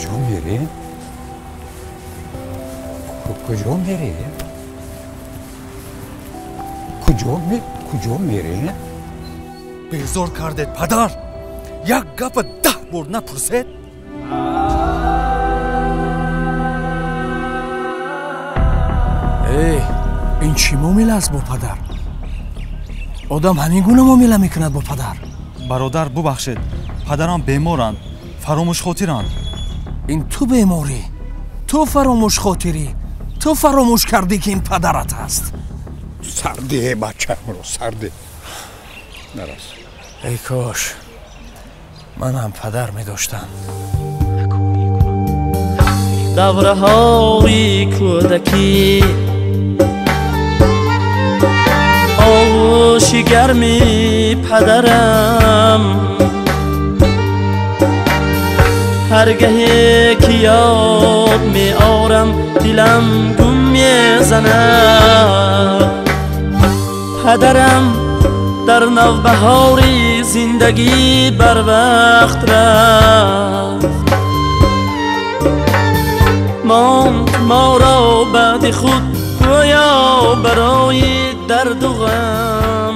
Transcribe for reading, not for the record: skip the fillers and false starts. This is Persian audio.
کجا میری؟ کجا میری؟ کجا میری؟ بیزار کردید پدر. یک گپ 10 بار نپرسید. این چی معامله است با پدر؟ آدم همین گونه معامله میکند با پدر؟ برادر ببخشید، پدرم بیمارند، فراموش خاطرند. این تو بیماری، تو فراموش خاطری، تو فراموش کردی که این پدرت است. سرده بچه رو سرده نرس. ای کاش من هم پدر می داشتم. دوره های کودکی، آغوش گرمی پدرم، هرگاهی که یاد می آرم دلم گم می زند. پدرم در نوبهاری زندگی بر وقت رفت، ماند ما را بعد خود گویا برای درد و غم.